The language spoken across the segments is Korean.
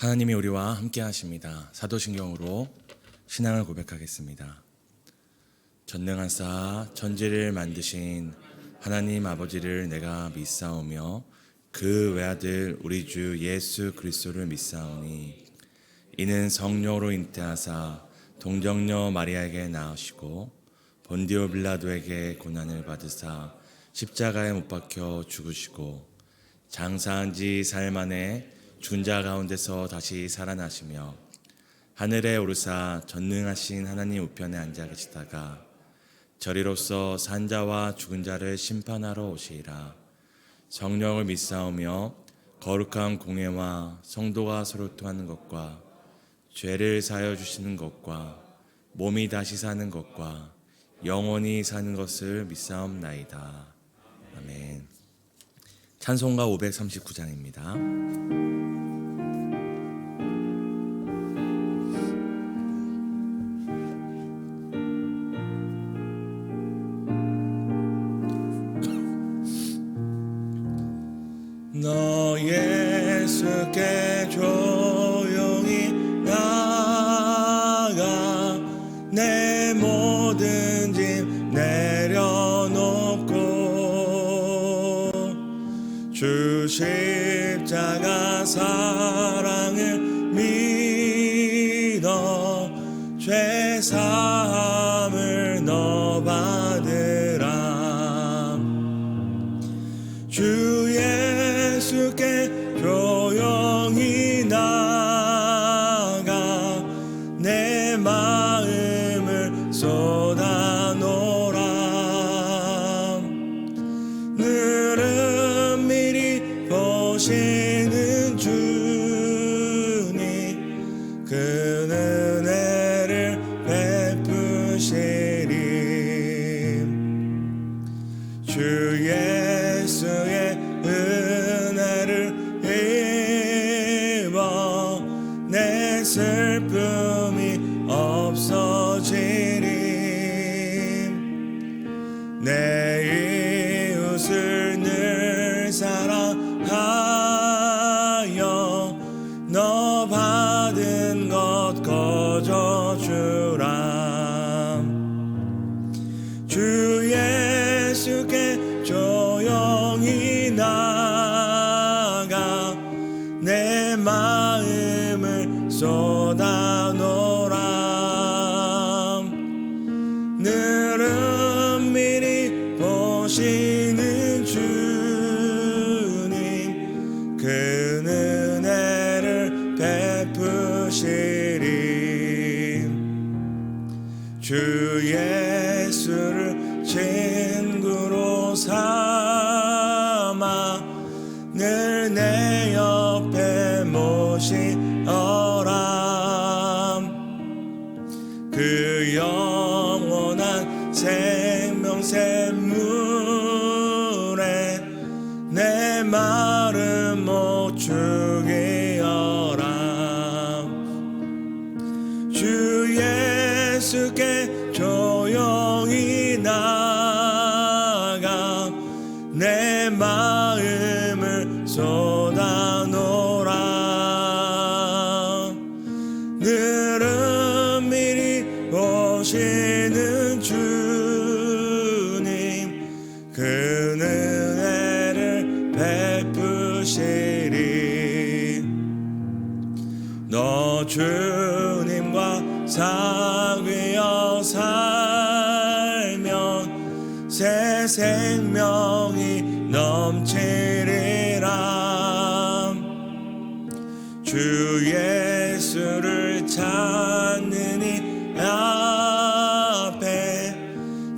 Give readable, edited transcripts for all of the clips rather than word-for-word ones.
하나님이 우리와 함께 하십니다. 사도신경으로 신앙을 고백하겠습니다. 전능하사 천지를 만드신 하나님 아버지를 내가 믿사오며 그 외아들 우리 주 예수 그리스도를 믿사오니 이는 성령으로 잉태하사 동정녀 마리아에게 낳으시고 본디오 빌라도에게 고난을 받으사 십자가에 못 박혀 죽으시고 장사한 지 사흘 만에 죽은 자 가운데서 다시 살아나시며 하늘에 오르사 전능하신 하나님 우편에 앉아 계시다가 저리로서 산 자와 죽은 자를 심판하러 오시리라. 성령을 믿사오며 거룩한 공회와 성도가 서로 통하는 것과 죄를 사하여 주시는 것과 몸이 다시 사는 것과 영원히 사는 것을 믿사옵나이다. 아멘. 찬송가 539장입니다. 너 예수께 조용히 나아가 내 모든 짐 내려놓고 주 십자가 사랑을 믿어 죄 사함을 너 받으라. 주 예수께 조용히 나아가 내 마음을 쏟아놓으라. 늘은 미리 보시는 주님 그 은혜를 베푸시리. 주 예수의 은혜를 입어 내 슬픔이 없어지리. 내 이웃을 늘 사랑하여 너 받은 것 거저 주라. 주 예수께 조용히 나아가 내 마음을 쏟아놓으라. 늘은 미리 보시는 주님 그 은혜를 베푸시리. 주 예수를 친구로 삼아 늘 내 옆에 모시어라. 그 영원한 생명샘물에 내 마음 못 죽이어라. 주 예수께 조용히 나아가 내 마음을 쏟아놓으라. 늘은 미리 보시는 주님 그 은혜를 베푸시리. 너 주님과 사귀어 살면 새 생명이 넘치리라. 주 예수를 찾는 이 앞에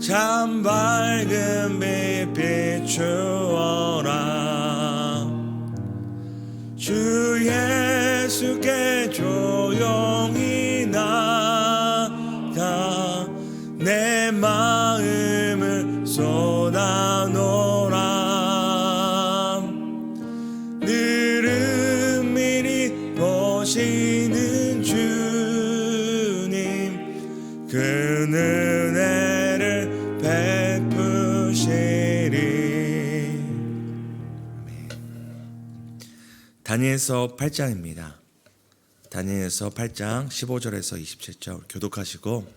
참 밝은 빛 비추어라. 주 예수께 조용히 나가 내 마음을 쏟아놓으라. 늘은 미리 보시는 주님 그 은혜를 베푸시리. 다니엘서 8장입니다. 다니엘서 8장 15절에서 27절 교독하시고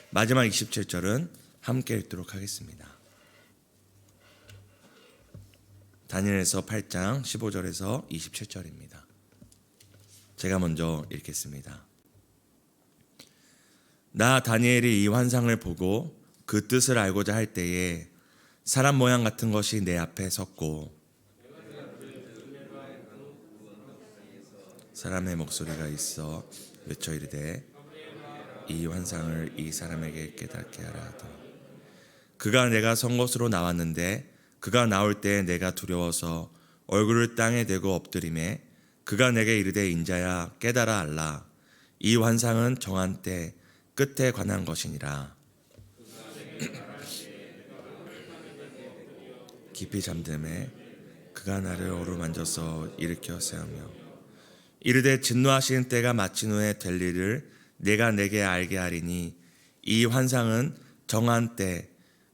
마지막 27절은 함께 읽도록 하겠습니다. 다니엘서 8장 15절에서 27절입니다. 제가 먼저 읽겠습니다. 나 다니엘이 이 환상을 보고 그 뜻을 알고자 할 때에 사람 모양 같은 것이 내 앞에 섰고 사람의 목소리가 있어 외쳐 이르되 이 환상을 이 사람에게 깨닫게 하라 하더니 그가 내가 선 곳으로 나왔는데 그가 나올 때 내가 두려워서 얼굴을 땅에 대고 엎드리매 그가 내게 이르되 인자야 깨달아 알라 이 환상은 정한 때 끝에 관한 것이니라. 깊이 잠듦에 그가 나를 어루만져서 일으켜 세우며 이르되 진노하시는 때가 마친 후에 될 일을 내가 내게 알게 하리니 이 환상은 정한 때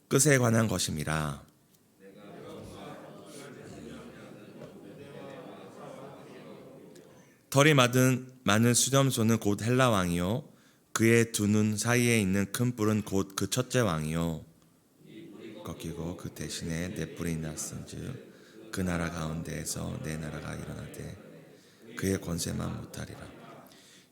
끝에 관한 것임이라. 털이 많은 수렴소는 곧 헬라 왕이요 그의 두 눈 사이에 있는 큰 뿔은 곧 그 첫째 왕이요 꺾이고 그 대신에 내 뿔이 났은즉 그 나라 가운데에서 내 나라가 일어나되 그의 권세만 못하리라.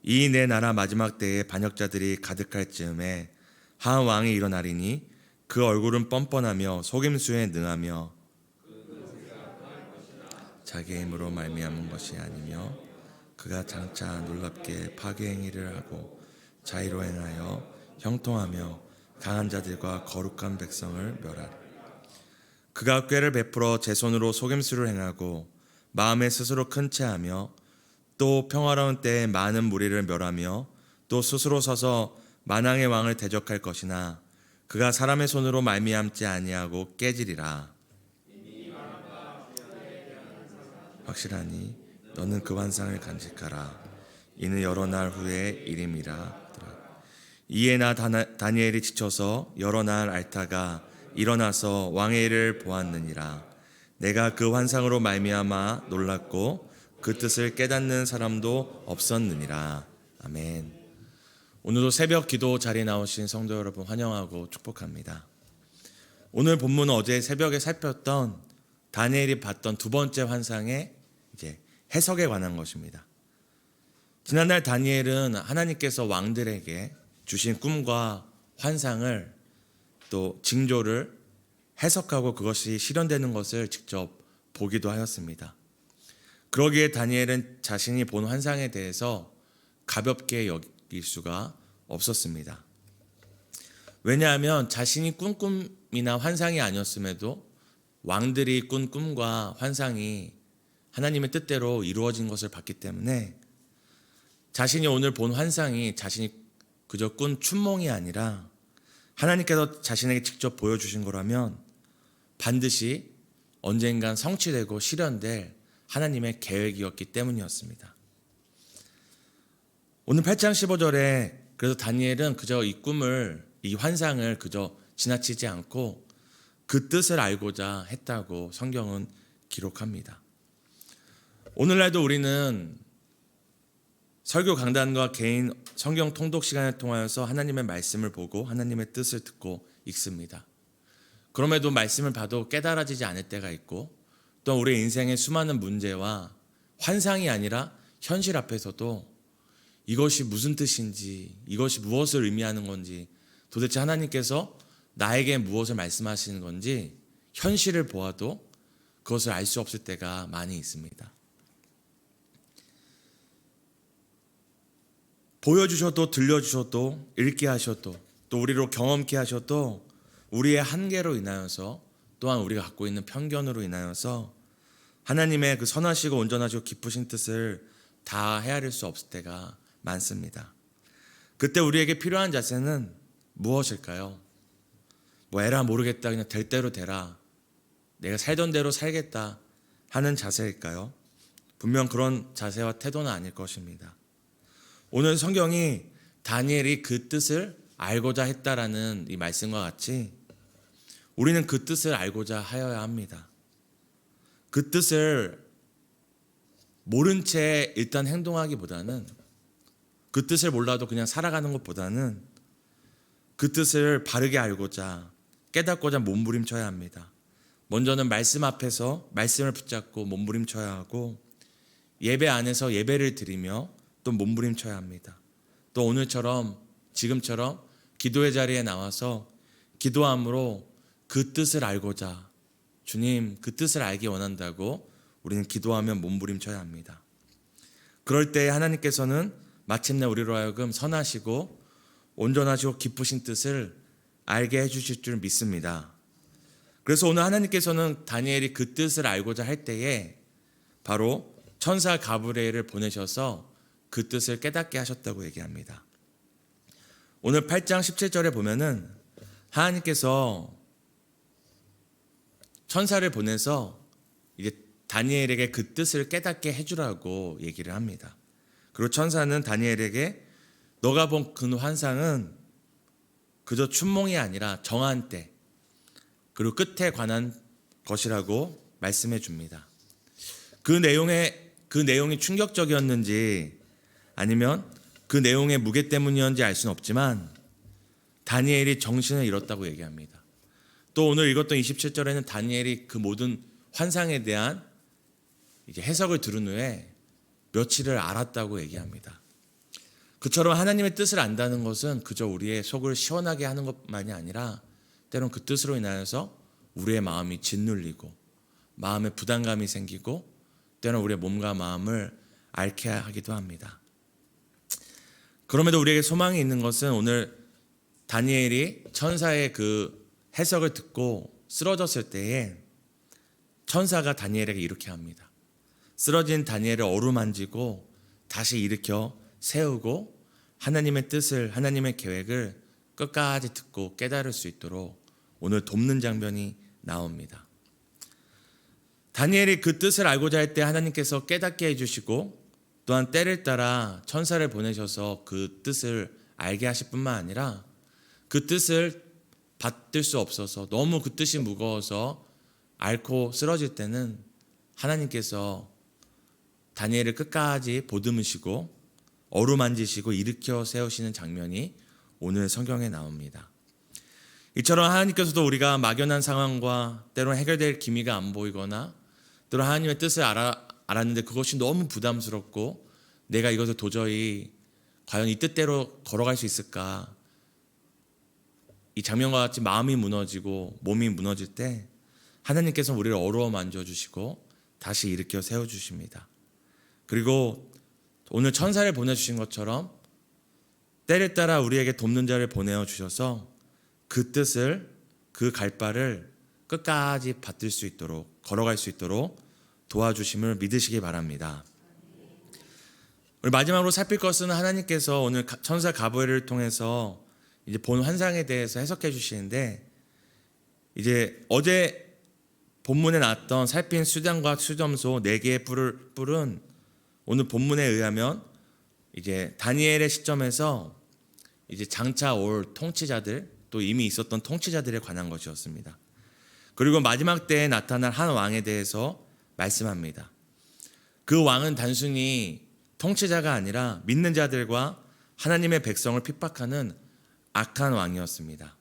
이 내 나라 마지막 때에 반역자들이 가득할 즈음에 한 왕이 일어나리니 그 얼굴은 뻔뻔하며 속임수에 능하며 자기의 힘으로 말미암은 것이 아니며 그가 장차 놀랍게 파괴 행위를 하고 자의로 행하여 형통하며 강한 자들과 거룩한 백성을 멸하리. 그가 꾀를 베풀어 제 손으로 속임수를 행하고 마음에 스스로 큰 채하며 또 평화로운 때에 많은 무리를 멸하며 또 스스로 서서 만왕의 왕을 대적할 것이나 그가 사람의 손으로 말미암지 아니하고 깨지리라. 확실하니 너는 그 환상을 간직하라. 이는 여러 날 후의 일임이라. 이에 나 다니엘이 지쳐서 여러 날 앓다가 일어나서 왕의 일을 보았느니라. 내가 그 환상으로 말미암아 놀랐고 그 뜻을 깨닫는 사람도 없었느니라. 아멘. 오늘도 새벽 기도 자리에 나오신 성도 여러분 환영하고 축복합니다. 오늘 본문은 어제 새벽에 살폈던 다니엘이 봤던 두 번째 환상의 해석에 관한 것입니다. 지난날 다니엘은 하나님께서 왕들에게 주신 꿈과 환상을 또 징조를 해석하고 그것이 실현되는 것을 직접 보기도 하였습니다. 그러기에 다니엘은 자신이 본 환상에 대해서 가볍게 여길 수가 없었습니다. 왜냐하면 자신이 꾼 꿈이나 환상이 아니었음에도 왕들이 꾼 꿈과 환상이 하나님의 뜻대로 이루어진 것을 봤기 때문에 자신이 오늘 본 환상이 자신이 그저 꾼 춘몽이 아니라 하나님께서 자신에게 직접 보여주신 거라면 반드시 언젠간 성취되고 실현될 하나님의 계획이었기 때문이었습니다. 오늘 8장 15절에 그래서 다니엘은 그저 이 환상을 그저 지나치지 않고 그 뜻을 알고자 했다고 성경은 기록합니다. 오늘날도 우리는 설교 강단과 개인 성경 통독 시간을 통하여서 하나님의 말씀을 보고 하나님의 뜻을 듣고 읽습니다. 그럼에도 말씀을 봐도 깨달아지지 않을 때가 있고 또 우리 인생의 수많은 문제와 환상이 아니라 현실 앞에서도 이것이 무슨 뜻인지 이것이 무엇을 의미하는 건지 도대체 하나님께서 나에게 무엇을 말씀하시는 건지 현실을 보아도 그것을 알 수 없을 때가 많이 있습니다. 보여주셔도 들려주셔도 읽게 하셔도 또 우리로 경험케 하셔도 우리의 한계로 인하여서 또한 우리가 갖고 있는 편견으로 인하여서 하나님의 그 선하시고 온전하시고 기쁘신 뜻을 다 헤아릴 수 없을 때가 많습니다. 그때 우리에게 필요한 자세는 무엇일까요? 에라 모르겠다 그냥 될 대로 되라 내가 살던 대로 살겠다 하는 자세일까요? 분명 그런 자세와 태도는 아닐 것입니다. 오늘 성경이 다니엘이 그 뜻을 알고자 했다라는 이 말씀과 같이 우리는 그 뜻을 알고자 하여야 합니다. 그 뜻을 모른 채 일단 행동하기보다는 그 뜻을 몰라도 그냥 살아가는 것보다는 그 뜻을 바르게 알고자 깨닫고자 몸부림쳐야 합니다. 먼저는 말씀 앞에서 말씀을 붙잡고 몸부림쳐야 하고, 예배 안에서 예배를 드리며 또 몸부림쳐야 합니다. 또 오늘처럼 지금처럼 기도의 자리에 나와서 기도함으로 그 뜻을 알고자, 주님 그 뜻을 알기 원한다고 우리는 기도하며 몸부림쳐야 합니다. 그럴 때 하나님께서는 마침내 우리로 하여금 선하시고 온전하시고 기쁘신 뜻을 알게 해주실 줄 믿습니다. 그래서 오늘 하나님께서는 다니엘이 그 뜻을 알고자 할 때에 바로 천사 가브리엘을 보내셔서 그 뜻을 깨닫게 하셨다고 얘기합니다. 오늘 8장 17절에 보면은 하나님께서 천사를 보내서 이제 다니엘에게 그 뜻을 깨닫게 해주라고 얘기를 합니다. 그리고 천사는 다니엘에게 너가 본 그 환상은 그저 춘몽이 아니라 정한 때 그리고 끝에 관한 것이라고 말씀해 줍니다. 그 내용이 충격적이었는지 아니면 그 내용의 무게 때문이었는지 알 수는 없지만 다니엘이 정신을 잃었다고 얘기합니다. 또 오늘 읽었던 27절에는 다니엘이 그 모든 환상에 대한 이제 해석을 들은 후에 며칠을 알았다고 얘기합니다. 그처럼 하나님의 뜻을 안다는 것은 그저 우리의 속을 시원하게 하는 것만이 아니라 때론 그 뜻으로 인하여서 우리의 마음이 짓눌리고 마음에 부담감이 생기고 때론 우리의 몸과 마음을 앓게 하기도 합니다. 그럼에도 우리에게 소망이 있는 것은 오늘 다니엘이 천사의 그 해석을 듣고 쓰러졌을 때에 천사가 다니엘에게 이렇게 합니다. 쓰러진 다니엘을 어루만지고 다시 일으켜 세우고 하나님의 뜻을, 하나님의 계획을 끝까지 듣고 깨달을 수 있도록 오늘 돕는 장면이 나옵니다. 다니엘이 그 뜻을 알고자 할 때 하나님께서 깨닫게 해주시고 또한 때를 따라 천사를 보내셔서 그 뜻을 알게 하실 뿐만 아니라 그 뜻을 받들 수 없어서 너무 그 뜻이 무거워서 앓고 쓰러질 때는 하나님께서 다니엘을 끝까지 보듬으시고 어루만지시고 일으켜 세우시는 장면이 오늘 성경에 나옵니다. 이처럼 하나님께서도 우리가 막연한 상황과 때로는 해결될 기미가 안 보이거나 때로는 하나님의 뜻을 알았는데 그것이 너무 부담스럽고 내가 이것을 도저히 과연 이 뜻대로 걸어갈 수 있을까, 이 장면과 같이 마음이 무너지고 몸이 무너질 때 하나님께서 우리를 어루어 만져주시고 다시 일으켜 세워주십니다. 그리고 오늘 천사를 보내주신 것처럼 때를 따라 우리에게 돕는 자를 보내어 주셔서 그 뜻을, 그 갈바를 끝까지 받들 수 있도록, 걸어갈 수 있도록 도와주심을 믿으시기 바랍니다. 우리 마지막으로 살필 것은 하나님께서 오늘 천사 가브리엘을 통해서 이제 본 환상에 대해서 해석해 주시는데, 이제 어제 본문에 나왔던 살핀 수장과 수점소 4개의 뿔은 오늘 본문에 의하면 이제 다니엘의 시점에서 이제 장차 올 통치자들, 또 이미 있었던 통치자들에 관한 것이었습니다. 그리고 마지막 때에 나타날 한 왕에 대해서 말씀합니다. 그 왕은 단순히 통치자가 아니라 믿는 자들과 하나님의 백성을 핍박하는 악한 왕이었습니다.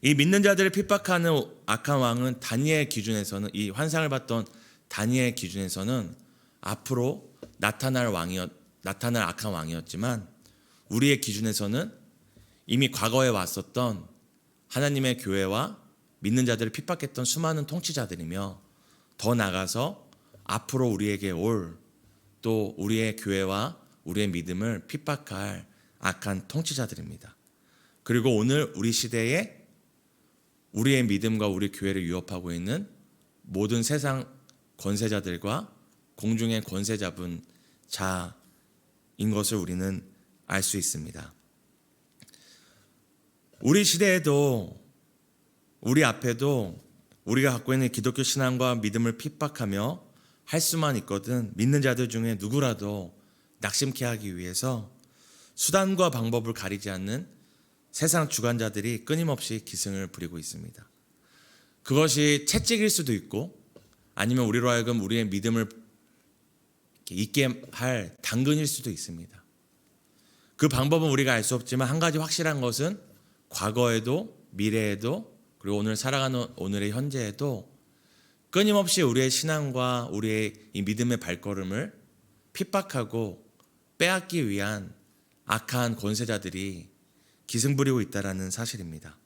이 믿는 자들을 핍박하는 악한 왕은 다니엘 기준에서는, 이 환상을 봤던 다니엘 기준에서는 앞으로 나타날 악한 왕이었지만 우리의 기준에서는 이미 과거에 왔었던 하나님의 교회와 믿는 자들을 핍박했던 수많은 통치자들이며, 더 나아가서 앞으로 우리에게 올 또 우리의 교회와 우리의 믿음을 핍박할 악한 통치자들입니다. 그리고 오늘 우리 시대에 우리의 믿음과 우리 교회를 위협하고 있는 모든 세상 권세자들과 공중의 권세 잡은 자인 것을 우리는 알 수 있습니다. 우리 시대에도, 우리 앞에도 우리가 갖고 있는 기독교 신앙과 믿음을 핍박하며 할 수만 있거든 믿는 자들 중에 누구라도 낙심케 하기 위해서 수단과 방법을 가리지 않는 세상 주관자들이 끊임없이 기승을 부리고 있습니다. 그것이 채찍일 수도 있고 아니면 우리로 하여금 우리의 믿음을 잊게 할 당근일 수도 있습니다. 그 방법은 우리가 알 수 없지만 한 가지 확실한 것은 과거에도 미래에도 그리고 오늘 살아가는 오늘의 현재에도 끊임없이 우리의 신앙과 우리의 이 믿음의 발걸음을 핍박하고 빼앗기 위한 악한 권세자들이 기승부리고 있다는 사실입니다.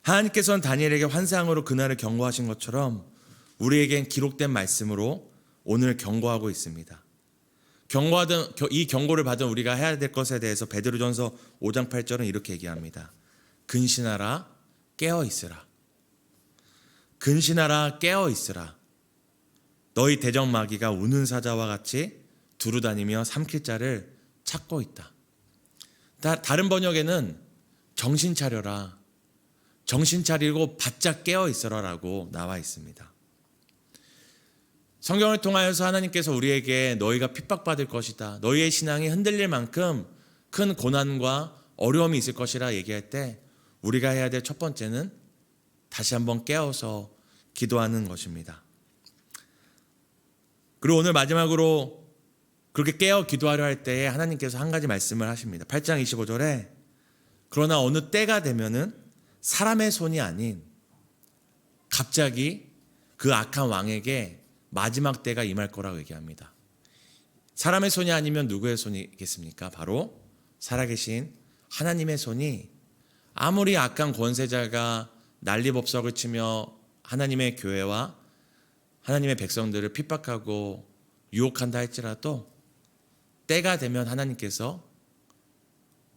하나님께서는 다니엘에게 환상으로 그날을 경고하신 것처럼 우리에겐 기록된 말씀으로 오늘 경고하고 있습니다. 이 경고를 받은 우리가 해야 될 것에 대해서 베드로전서 5장 8절은 이렇게 얘기합니다. 근신하라 깨어 있으라. 근신하라 깨어 있으라. 너희 대적 마귀가 우는 사자와 같이 두루다니며 삼킬 자를 찾고 있다. 다른 번역에는 정신 차려라, 정신 차리고 바짝 깨어 있어라라고 나와 있습니다. 성경을 통하여서 하나님께서 우리에게 너희가 핍박받을 것이다, 너희의 신앙이 흔들릴 만큼 큰 고난과 어려움이 있을 것이라 얘기할 때 우리가 해야 될 첫 번째는 다시 한번 깨어서 기도하는 것입니다. 그리고 오늘 마지막으로 그렇게 깨어 기도하려 할 때에 하나님께서 한 가지 말씀을 하십니다. 8장 25절에 그러나 어느 때가 되면은 사람의 손이 아닌 갑자기 그 악한 왕에게 마지막 때가 임할 거라고 얘기합니다. 사람의 손이 아니면 누구의 손이겠습니까? 바로 살아계신 하나님의 손이 아무리 악한 권세자가 난리법석을 치며 하나님의 교회와 하나님의 백성들을 핍박하고 유혹한다 할지라도 때가 되면 하나님께서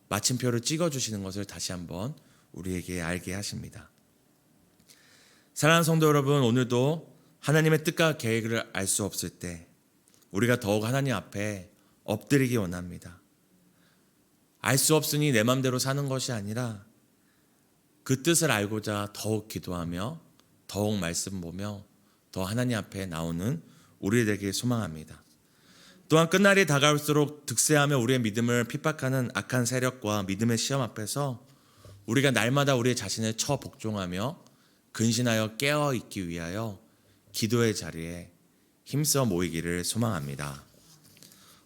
마침표를 찍어주시는 것을 다시 한번 우리에게 알게 하십니다. 사랑하는 성도 여러분, 오늘도 하나님의 뜻과 계획을 알 수 없을 때 우리가 더욱 하나님 앞에 엎드리기 원합니다. 알 수 없으니 내 맘대로 사는 것이 아니라 그 뜻을 알고자 더욱 기도하며 더욱 말씀 보며 더 하나님 앞에 나오는 우리 되길 소망합니다. 또한 끝날이 다가올수록 득세하며 우리의 믿음을 핍박하는 악한 세력과 믿음의 시험 앞에서 우리가 날마다 우리의 자신을 처 복종하며 근신하여 깨어 있기 위하여 기도의 자리에 힘써 모이기를 소망합니다.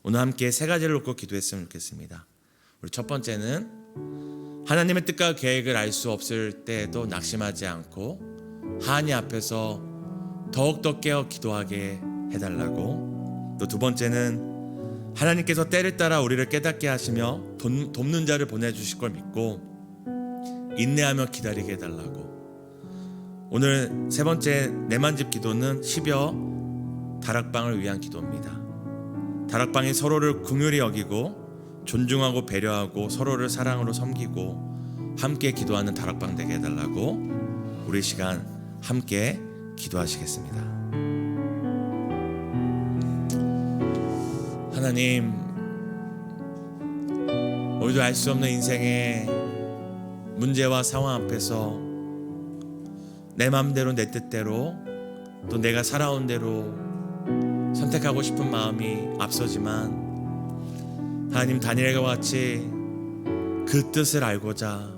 오늘 함께 세 가지를 놓고 기도했으면 좋겠습니다. 우리 첫 번째는 하나님의 뜻과 계획을 알 수 없을 때에도 낙심하지 않고 하나님 앞에서 더욱더 깨어 기도하게 해달라고, 또 두 번째는 하나님께서 때를 따라 우리를 깨닫게 하시며 돕는 자를 보내주실 걸 믿고 인내하며 기다리게 해달라고. 오늘 세 번째 내만집 기도는 10여 다락방을 위한 기도입니다. 다락방이 서로를 긍휼히 여기고 존중하고 배려하고 서로를 사랑으로 섬기고 함께 기도하는 다락방 되게 해달라고 우리 시간 함께 기도하시겠습니다. 하나님, 우리도 알 수 없는 인생의 문제와 상황 앞에서 내 마음대로 내 뜻대로 또 내가 살아온 대로 선택하고 싶은 마음이 앞서지만 하나님, 다니엘과 같이 그 뜻을 알고자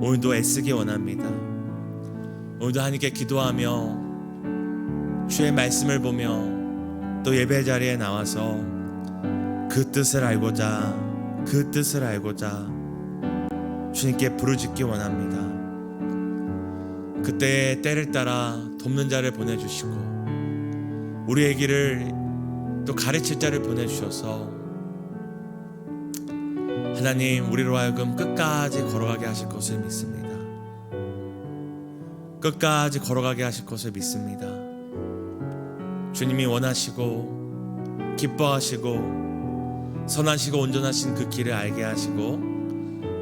오늘도 애쓰기 원합니다. 오늘도 하나님께 기도하며 주의 말씀을 보며 또 예배 자리에 나와서 그 뜻을 알고자 주님께 부르짖기 원합니다. 그때의 때를 따라 돕는 자를 보내주시고 우리의 길을 또 가르칠 자를 보내주셔서 하나님, 우리로 하여금 끝까지 걸어가게 하실 것을 믿습니다. 끝까지 걸어가게 하실 것을 믿습니다. 주님이 원하시고 기뻐하시고 선하시고 온전하신 그 길을 알게 하시고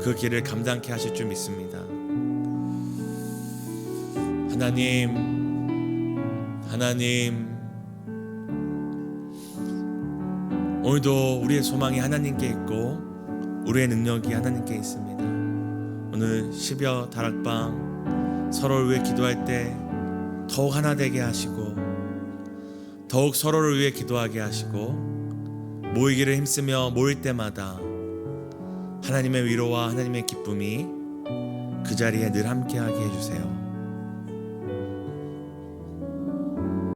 그 길을 감당케 하실 줄 믿습니다. 하나님, 오늘도 우리의 소망이 하나님께 있고 우리의 능력이 하나님께 있습니다. 오늘 10여 다락방 서로를 위해 기도할 때 더욱 하나 되게 하시고 더욱 서로를 위해 기도하게 하시고 모이기를 힘쓰며 모일 때마다 하나님의 위로와 하나님의 기쁨이 그 자리에 늘 함께하게 해주세요.